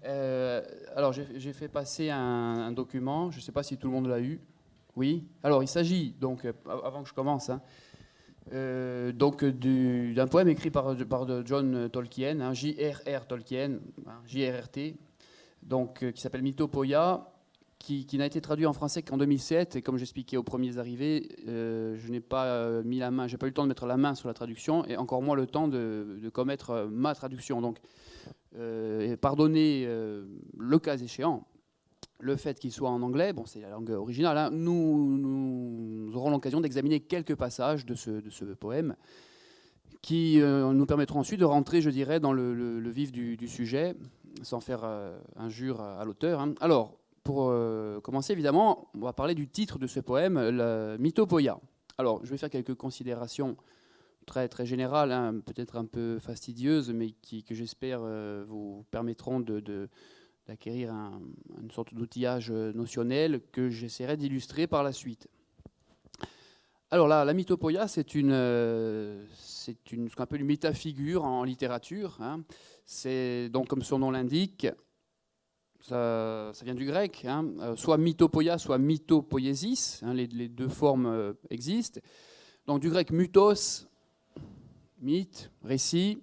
Alors, j'ai fait passer un document, je ne sais pas si tout le monde l'a eu. Oui. Alors, il s'agit, donc, avant que je commence, hein, donc d'un poème écrit par John Tolkien, hein, J.R.R. Tolkien, hein, J.R.R.T., donc, qui s'appelle Mythopoeia, qui n'a été traduit en français qu'en 2007. Et comme j'expliquais aux premiers arrivés, je n'ai pas mis la main, j'ai pas eu le temps de mettre la main sur la traduction, et encore moins le temps de commettre ma traduction. Donc, et pardonnez le cas échéant le fait qu'il soit en anglais, bon, c'est la langue originale, hein, nous aurons l'occasion d'examiner quelques passages de ce poème qui nous permettront ensuite de rentrer, je dirais, dans le vif du sujet, sans faire injure à l'auteur, hein. Alors, pour commencer, évidemment, on va parler du titre de ce poème, la Mythopoeia. Alors, je vais faire quelques considérations très, très générales, hein, peut-être un peu fastidieuses, mais que j'espère vous permettront d'acquérir une sorte d'outillage notionnel que j'essaierai d'illustrer par la suite. Alors la Mythopoeia, c'est ce qu'on appelle une métafigure en littérature, hein. C'est donc, comme son nom l'indique, ça vient du grec, hein, soit mythopoeia, soit mythopoiesis, hein, les deux formes existent. Donc du grec mythos, mythe, récit,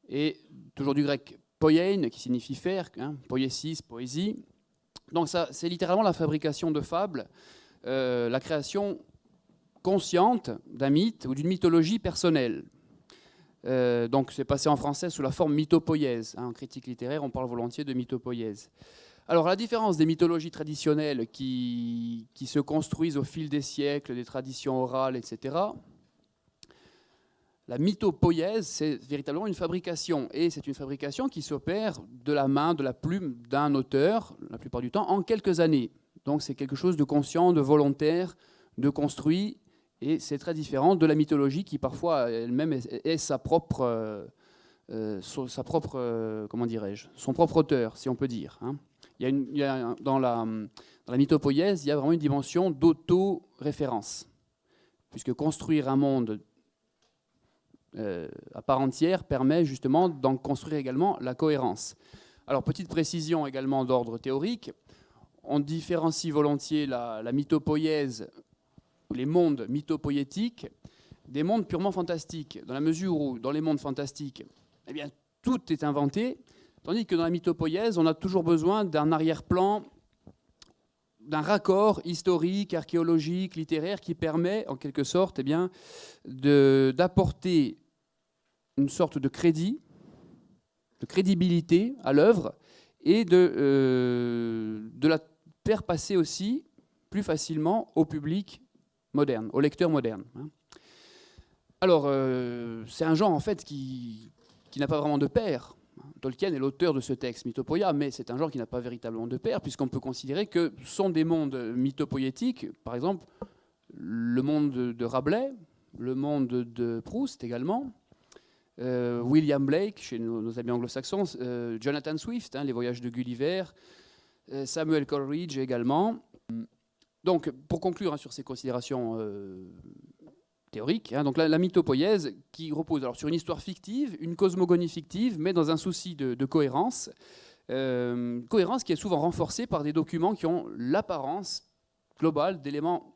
et toujours du grec poiein, qui signifie faire, hein, poiesis, poésie. Donc ça, c'est littéralement la fabrication de fables, la création consciente d'un mythe ou d'une mythologie personnelle. Donc c'est passé en français sous la forme mythopoïèse, hein. En critique littéraire, on parle volontiers de mythopoïèse. Alors, à la différence des mythologies traditionnelles qui se construisent au fil des siècles, des traditions orales, etc., la mythopoïèse, c'est véritablement une fabrication. Et c'est une fabrication qui s'opère de la main, de la plume d'un auteur, la plupart du temps, en quelques années. Donc c'est quelque chose de conscient, de volontaire, de construit. Et c'est très différent de la mythologie qui, parfois, elle-même est sa propre, comment dirais-je, son propre auteur, si on peut dire, hein. Dans la mythopoïèse, il y a vraiment une dimension d'auto-référence, puisque construire un monde à part entière permet justement d'en construire également la cohérence. Alors, petite précision également d'ordre théorique, on différencie volontiers la mythopoïèse, les mondes mythopoïétiques, des mondes purement fantastiques, dans la mesure où, dans les mondes fantastiques, eh bien, tout est inventé, tandis que dans la mythopoïèse, on a toujours besoin d'un arrière-plan, d'un raccord historique, archéologique, littéraire, qui permet, en quelque sorte, eh bien, d'apporter une sorte de crédit, de crédibilité à l'œuvre, et de la faire passer aussi plus facilement au public moderne, au lecteur moderne, hein. Alors, c'est un genre, en fait, qui n'a pas vraiment de père. Tolkien est l'auteur de ce texte, Mythopoeia, mais c'est un genre qui n'a pas véritablement de père, puisqu'on peut considérer que ce sont des mondes mythopoïétiques, par exemple, le monde de Rabelais, le monde de Proust également, William Blake, chez nos amis anglo-saxons, Jonathan Swift, hein, Les Voyages de Gulliver, Samuel Coleridge également. Donc, pour conclure, hein, sur ces considérations théoriques, hein, donc la mythopoïèse qui repose alors sur une histoire fictive, une cosmogonie fictive, mais dans un souci de cohérence, cohérence qui est souvent renforcée par des documents qui ont l'apparence globale d'éléments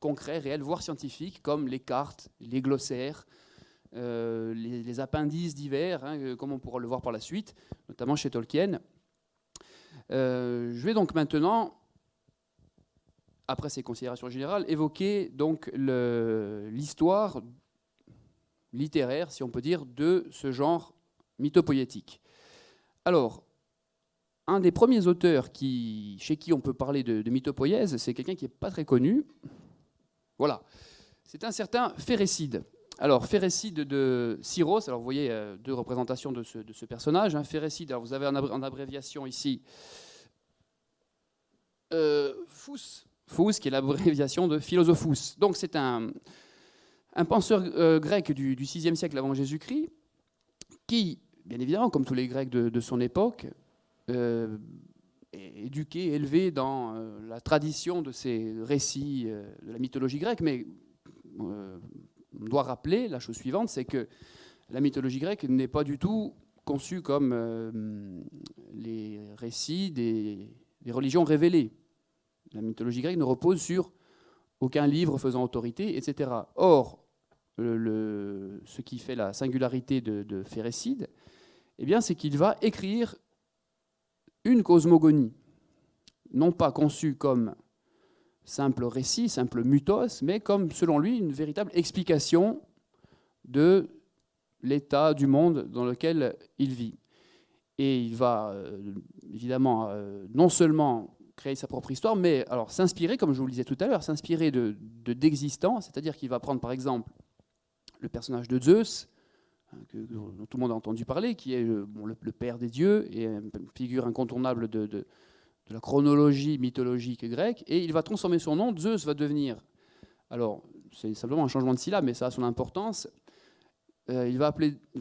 concrets, réels, voire scientifiques, comme les cartes, les glossaires, les appendices divers, hein, comme on pourra le voir par la suite, notamment chez Tolkien. Je vais donc maintenant, après ces considérations générales, évoquer donc l'histoire littéraire, si on peut dire, de ce genre mythopoïétique. Alors, un des premiers auteurs chez qui on peut parler de mythopoïèse, c'est quelqu'un qui n'est pas très connu. Voilà, c'est un certain Phérécide. Alors, Phérécide de Syros, alors vous voyez deux représentations de ce personnage, hein. Phérécide, alors vous avez en abréviation ici Phous, qui est l'abréviation de Philosophus. Donc c'est un penseur grec du VIe siècle avant Jésus-Christ, qui, bien évidemment, comme tous les Grecs de son époque, est éduqué, élevé dans la tradition de ces récits de la mythologie grecque, mais on doit rappeler la chose suivante, c'est que la mythologie grecque n'est pas du tout conçus comme les récits des religions révélées. La mythologie grecque ne repose sur aucun livre faisant autorité, etc. Or, ce qui fait la singularité de Phérécide, eh bien, c'est qu'il va écrire une cosmogonie, non pas conçue comme simple récit, simple mythos, mais comme, selon lui, une véritable explication de l'état du monde dans lequel il vit. Et il va, évidemment, non seulement créer sa propre histoire, mais alors s'inspirer, comme je vous le disais tout à l'heure, s'inspirer d'existants, c'est-à-dire qu'il va prendre, par exemple, le personnage de Zeus, dont tout le monde a entendu parler, qui est le père des dieux et une figure incontournable de la chronologie mythologique grecque, et il va transformer son nom. Zeus va devenir, alors c'est simplement un changement de syllabe, mais ça a son importance, il va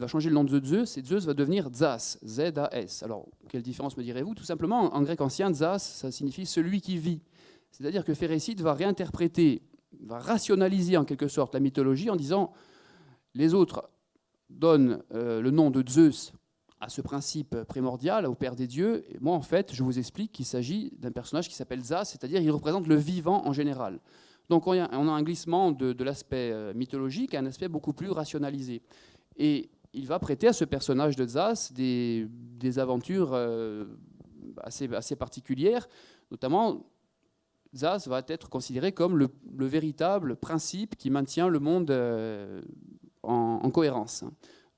changer le nom de Zeus, et Zeus va devenir Zas, Z-A-S. Alors, quelle différence me direz-vous? Tout simplement, en grec ancien, Zas, ça signifie celui qui vit. C'est-à-dire que Phérécide va réinterpréter, va rationaliser en quelque sorte la mythologie en disant les autres donnent le nom de Zeus à ce principe primordial, au père des dieux, et moi en fait je vous explique qu'il s'agit d'un personnage qui s'appelle Zas, c'est-à-dire il représente le vivant en général. Donc on a un glissement de l'aspect mythologique à un aspect beaucoup plus rationalisé. Et il va prêter à ce personnage de Zas des aventures assez particulières, notamment Zas va être considéré comme le véritable principe qui maintient le monde en cohérence.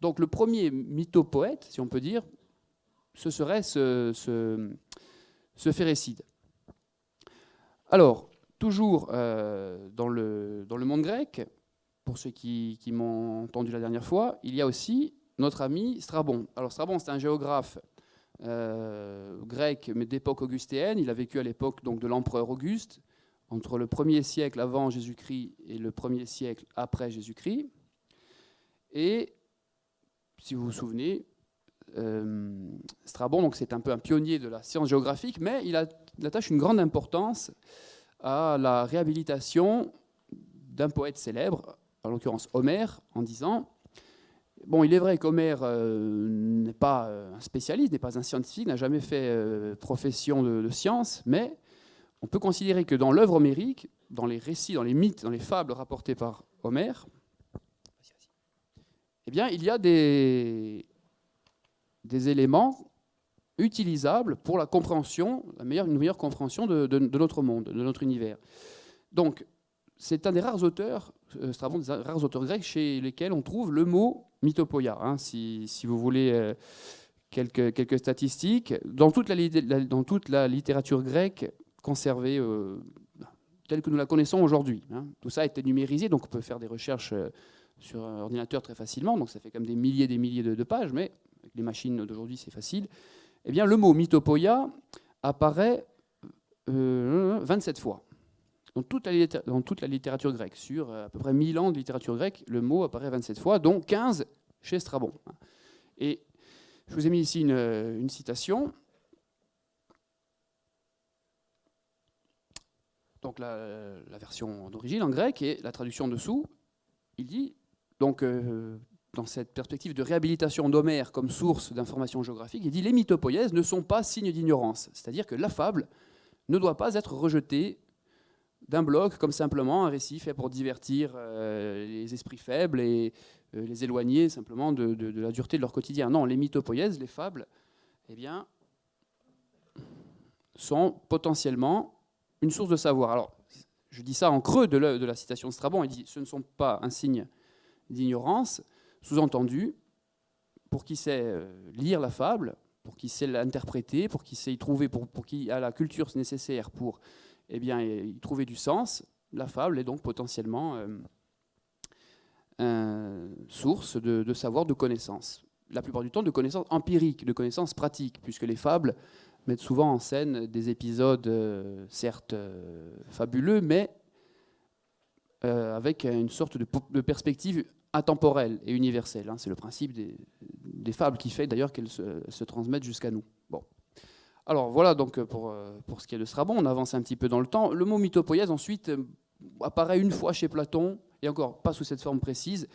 Donc le premier mythopoète, si on peut dire, ce serait ce Phérécide. Alors, toujours dans le monde grec, pour ceux qui m'ont entendu la dernière fois, il y a aussi notre ami Strabon. Alors Strabon, c'est un géographe grec, mais d'époque augustéenne. Il a vécu à l'époque donc de l'empereur Auguste, entre le 1er siècle avant Jésus-Christ et le 1er siècle après Jésus-Christ. Et si vous vous souvenez, Strabon, donc c'est un peu un pionnier de la science géographique, mais il attache une grande importance à la réhabilitation d'un poète célèbre, en l'occurrence Homère, en disant, bon, il est vrai qu'Homère n'est pas un spécialiste, n'est pas un scientifique, n'a jamais fait profession de science, mais on peut considérer que dans l'œuvre homérique, dans les récits, dans les mythes, dans les fables rapportées par Homère, eh bien, il y a des éléments utilisables pour la compréhension, une meilleure compréhension de notre monde, de notre univers. Donc, c'est un des rares auteurs, Strabon, des rares auteurs grecs chez lesquels on trouve le mot mythopoïa. Hein, si vous voulez quelques statistiques, dans toute la littérature grecque conservée telle que nous la connaissons aujourd'hui. Hein, tout ça a été numérisé, donc on peut faire des recherches sur un ordinateur très facilement, donc ça fait comme des milliers de pages, mais avec les machines d'aujourd'hui c'est facile. Eh bien, le mot mythopoïa apparaît 27 fois. Dans toute la littérature grecque, sur à peu près 1000 ans de littérature grecque, le mot apparaît 27 fois, dont 15 chez Strabon. Et je vous ai mis ici une citation. Donc la version d'origine en grec et la traduction dessous, il dit, donc dans cette perspective de réhabilitation d'Homère comme source d'information géographique, il dit « Les mythopoïèses ne sont pas signes d'ignorance », c'est-à-dire que la fable ne doit pas être rejetée d'un bloc comme simplement un récit fait pour divertir les esprits faibles et les éloigner simplement de la dureté de leur quotidien. Non, les mythopoïèses, les fables, eh bien, sont potentiellement une source de savoir. Alors, je dis ça en creux de la citation de Strabon, il dit « ce ne sont pas un signe d'ignorance », sous-entendu, pour qui sait lire la fable, pour qui sait l'interpréter, pour qui sait y trouver, pour qui a la culture nécessaire pour y trouver du sens, la fable est donc potentiellement source de savoir, de connaissances. La plupart du temps, de connaissances empiriques, de connaissances pratiques, puisque les fables mettent souvent en scène des épisodes, certes fabuleux, mais avec une sorte de perspective intemporelle et universelle. Hein. C'est le principe des fables qui fait d'ailleurs qu'elles se transmettent jusqu'à nous. Bon. Alors voilà donc pour ce qui est de Strabon, on avance un petit peu dans le temps. Le mot mythopoïèse ensuite apparaît une fois chez Platon, et encore pas sous cette forme précise,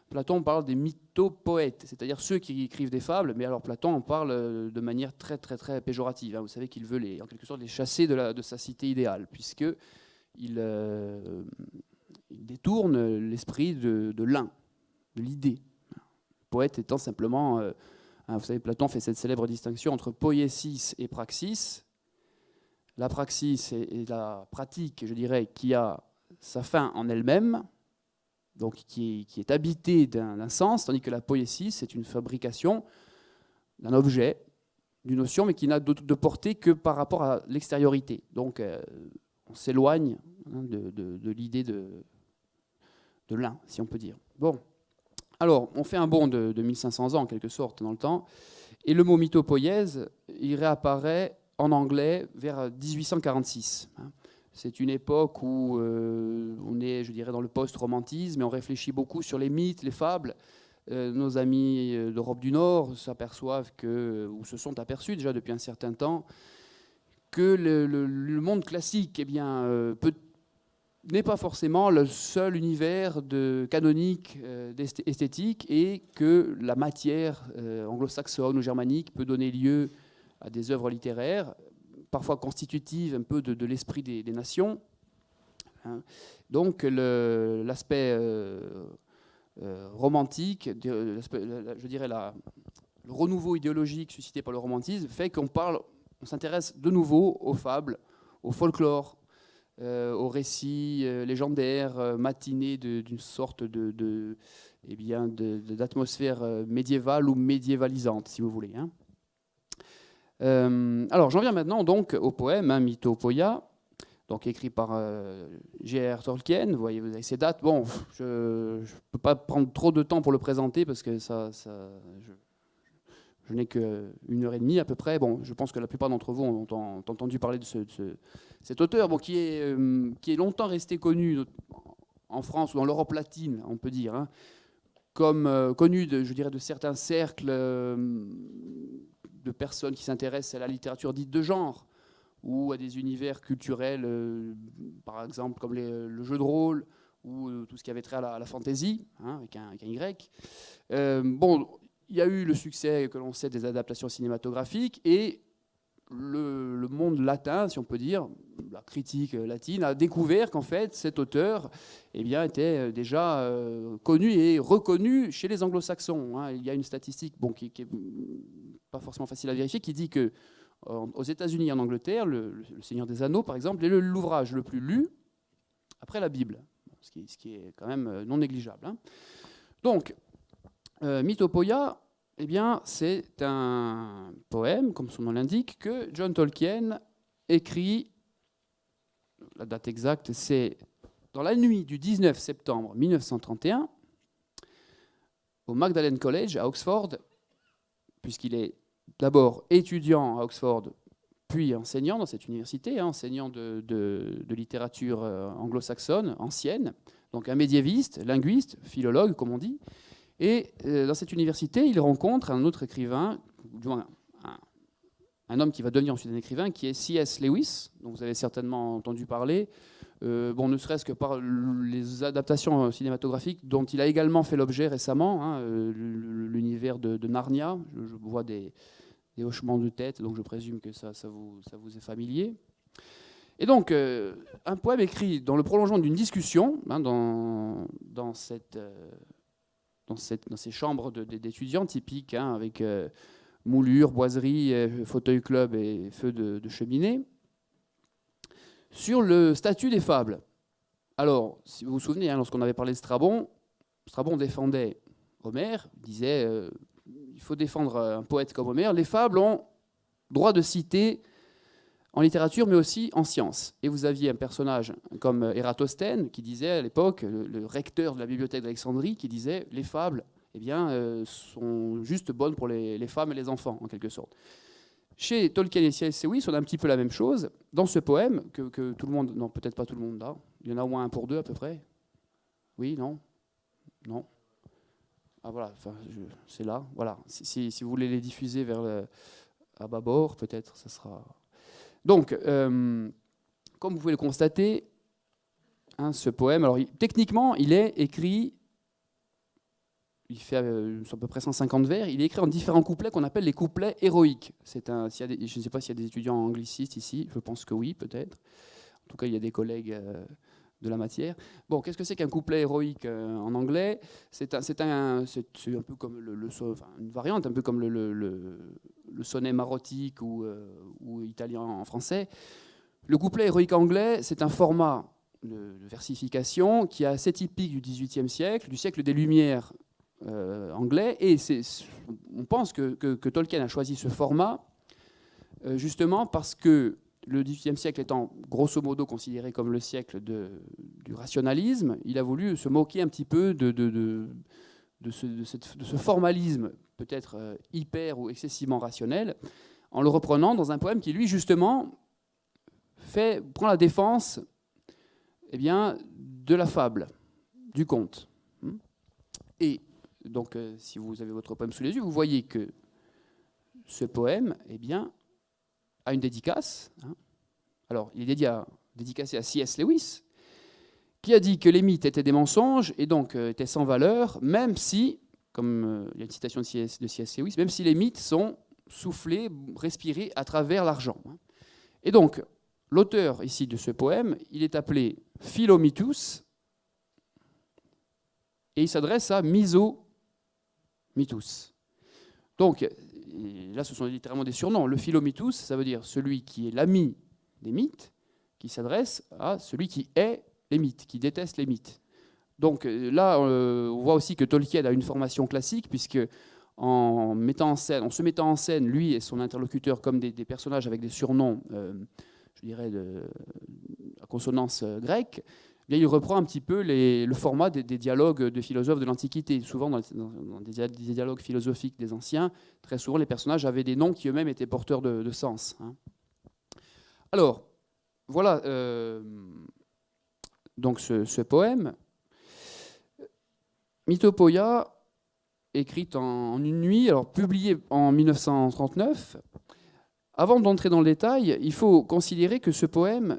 Platon parle des mythopoètes, c'est-à-dire ceux qui écrivent des fables, mais alors Platon en parle de manière très très très péjorative. Vous savez qu'il veut en quelque sorte les chasser de sa cité idéale, puisqu'il détourne l'esprit de l'un, de l'idée. Poète étant simplement, vous savez, Platon fait cette célèbre distinction entre poiesis et praxis. La praxis est la pratique, je dirais, qui a sa fin en elle-même, donc qui est habitée d'un sens, tandis que la poiesis, c'est une fabrication d'un objet, d'une notion, mais qui n'a de portée que par rapport à l'extériorité. Donc on s'éloigne de l'idée de l'un, si on peut dire. Bon, alors on fait un bond de 1500 ans, en quelque sorte, dans le temps, et le mot mythopoïèse, il réapparaît en anglais vers 1846. C'est une époque où on est, je dirais, dans le post-romantisme et on réfléchit beaucoup sur les mythes, les fables. Nos amis d'Europe du Nord s'aperçoivent ou se sont aperçus déjà depuis un certain temps que le monde classique n'est pas forcément le seul univers canonique, esthétique, et que la matière anglo-saxonne ou germanique peut donner lieu à des œuvres littéraires, parfois constitutives un peu de l'esprit des nations. Donc l'aspect romantique, je dirais le renouveau idéologique suscité par le romantisme fait qu'on s'intéresse de nouveau aux fables, au folklore, aux récits légendaires, matinés d'une sorte d'atmosphère médiévale ou médiévalisante, si vous voulez. Alors, j'en viens maintenant donc au poème Mythopoeia, donc écrit par J.R.R. Tolkien. Vous voyez, vous avez ces dates. Bon, je ne peux pas prendre trop de temps pour le présenter parce que je n'ai qu'une heure et demie à peu près. Bon, je pense que la plupart d'entre vous ont entendu parler de cet auteur, bon, qui est longtemps resté connu en France ou dans l'Europe latine, on peut dire, comme connu je dirais, de certains cercles de personnes qui s'intéressent à la littérature dite de genre ou à des univers culturels, par exemple comme le jeu de rôle ou tout ce qui avait trait à la fantaisie, avec un Y. Bon, il y a eu le succès que l'on sait des adaptations cinématographiques et le monde latin, si on peut dire, la critique latine, a découvert qu'en fait cet auteur était déjà connu et reconnu chez les anglo-saxons. Il y a une statistique qui n'est pas forcément facile à vérifier qui dit que aux États-Unis et en Angleterre, le Seigneur des Anneaux, par exemple, est l'ouvrage le plus lu après la Bible, ce qui est quand même non négligeable. Donc, Mythopoeia, c'est un poème, comme son nom l'indique, que John Tolkien écrit. La date exacte, c'est dans la nuit du 19 septembre 1931, au Magdalen College à Oxford, puisqu'il est d'abord étudiant à Oxford, puis enseignant dans cette université, enseignant de littérature anglo-saxonne ancienne, donc un médiéviste, linguiste, philologue, comme on dit. Et dans cette université, il rencontre un autre écrivain, du moins un homme qui va devenir ensuite un écrivain, qui est C.S. Lewis, dont vous avez certainement entendu parler, ne serait-ce que par les adaptations cinématographiques dont il a également fait l'objet récemment, l'univers de Narnia. Je vois des hochements de tête, donc je présume que ça vous est familier. Et donc, un poème écrit dans le prolongement d'une discussion, dans ces chambres d'étudiants typiques, avec moulures, boiseries, fauteuil club et feu de cheminée, sur le statut des fables. Alors, si vous vous souvenez, lorsqu'on avait parlé de Strabon défendait Homère, disait il faut défendre un poète comme Homère. Les fables ont droit de citer en littérature, mais aussi en sciences. Et vous aviez un personnage comme Ératosthène, qui disait à l'époque, le recteur de la bibliothèque d'Alexandrie, qui disait les fables sont juste bonnes pour les femmes et les enfants, en quelque sorte. Chez Tolkien et C.S. Lewis, on a un petit peu la même chose. Dans ce poème, que tout le monde, non, peut-être pas tout le monde là, il y en a au moins un pour deux à peu près. Oui, non. Ah voilà, c'est là. Voilà. Si vous voulez les diffuser à bâbord, peut-être, ça sera... Donc, comme vous pouvez le constater, ce poème, alors techniquement, il est écrit il fait à peu près 150 vers. Il est écrit en différents couplets qu'on appelle les couplets héroïques. Je ne sais pas s'il y a des étudiants anglicistes ici, je pense que oui, peut-être. En tout cas, il y a des collègues de la matière. Bon, qu'est-ce que c'est qu'un couplet héroïque en anglais? C'est un peu comme une variante, un peu comme le sonnet marotique ou italien en français. Le couplet héroïque anglais, c'est un format de versification qui est assez typique du XVIIIe siècle, du siècle des Lumières anglais. Et on pense que Tolkien a choisi ce format justement parce que le XVIIIe siècle étant grosso modo considéré comme le siècle du rationalisme, il a voulu se moquer un petit peu de ce formalisme peut-être hyper ou excessivement rationnel, en le reprenant dans un poème qui, lui, justement, prend la défense de la fable, du conte. Et donc, si vous avez votre poème sous les yeux, vous voyez que ce poème a une dédicace. Alors, il est dédicacé à C.S. Lewis, qui a dit que les mythes étaient des mensonges et donc étaient sans valeur, même si, comme il y a une citation de C.S. Lewis, même si les mythes sont soufflés, respirés à travers l'argent. Et donc, l'auteur ici de ce poème, il est appelé Philomitus, et il s'adresse à Misomitus. Donc, là, ce sont littéralement des surnoms. Le Philomitus, ça veut dire celui qui est l'ami des mythes, qui s'adresse à celui qui est les mythes, qui déteste les mythes. Donc là, on voit aussi que Tolkien a une formation classique, puisque en se mettant en scène, lui et son interlocuteur, comme des personnages avec des surnoms, je dirais, à consonance grecque, il reprend un petit peu le format des dialogues de philosophes de l'Antiquité. Souvent, dans des dialogues philosophiques des anciens, très souvent, les personnages avaient des noms qui eux-mêmes étaient porteurs de sens. Alors, voilà donc ce poème. Mythopoeia, écrite en une nuit, alors publié en 1939. Avant d'entrer dans le détail, il faut considérer que ce poème,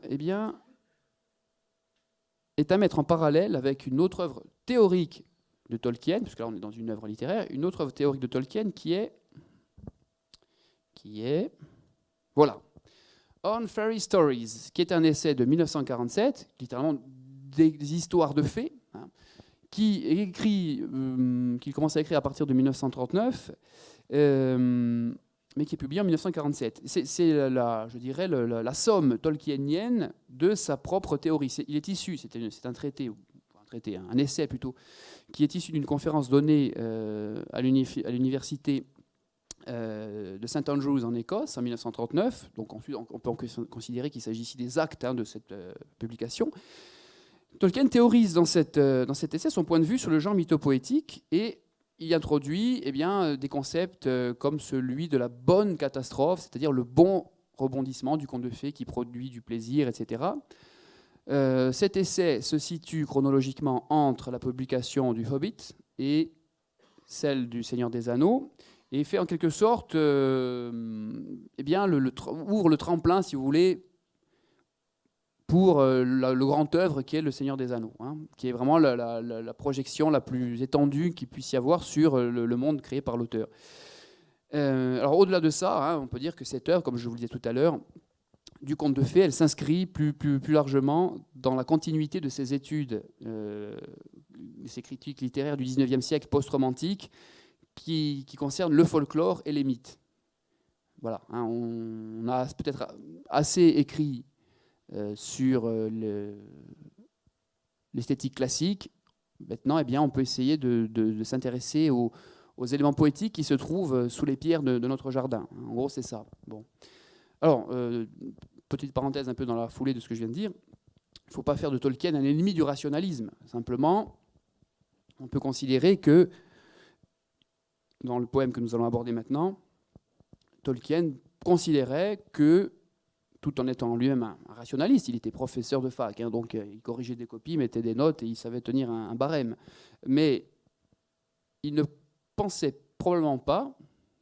est à mettre en parallèle avec une autre œuvre théorique de Tolkien, puisque là on est dans une œuvre littéraire, une autre œuvre théorique de Tolkien qui est voilà, On Fairy Stories, qui est un essai de 1947, littéralement des histoires de fées, qu'il commence à écrire à partir de 1939, mais qui est publié en 1947. C'est je dirais, la somme tolkienienne de sa propre théorie. Il est issu, c'est un essai plutôt, qui est issu d'une conférence donnée à l'université de St Andrews en Écosse en 1939. Donc ensuite, on peut considérer qu'il s'agit ici des actes de cette publication. Tolkien théorise dans cet essai son point de vue sur le genre mythopoétique et il introduit des concepts comme celui de la bonne catastrophe, c'est-à-dire le bon rebondissement du conte de fées qui produit du plaisir, etc. Cet essai se situe chronologiquement entre la publication du Hobbit et celle du Seigneur des Anneaux, et fait en quelque sorte ouvre le tremplin, si vous voulez, pour le grand œuvre qui est le Seigneur des Anneaux, qui est vraiment la projection la plus étendue qu'il puisse y avoir sur le monde créé par l'auteur. Alors au-delà de ça, on peut dire que cette œuvre, comme je vous le disais tout à l'heure, du conte de fées, elle s'inscrit plus largement dans la continuité de ses études, ses critiques littéraires du XIXe siècle post-romantique, qui concernent le folklore et les mythes. Voilà, on a peut-être assez écrit sur l'esthétique classique. Maintenant, on peut essayer de s'intéresser aux éléments poétiques qui se trouvent sous les pierres de notre jardin. En gros, c'est ça. Bon. Alors, petite parenthèse un peu dans la foulée de ce que je viens de dire, il ne faut pas faire de Tolkien un ennemi du rationalisme. Simplement, on peut considérer que, dans le poème que nous allons aborder maintenant, Tolkien considérait que, tout en étant lui-même un rationaliste, il était professeur de fac, donc il corrigeait des copies, mettait des notes et il savait tenir un barème. Mais il ne pensait probablement pas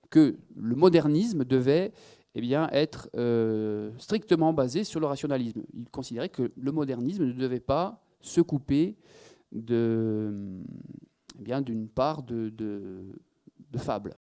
que le modernisme devait être strictement basé sur le rationalisme. Il considérait que le modernisme ne devait pas se couper de bien d'une part de fable.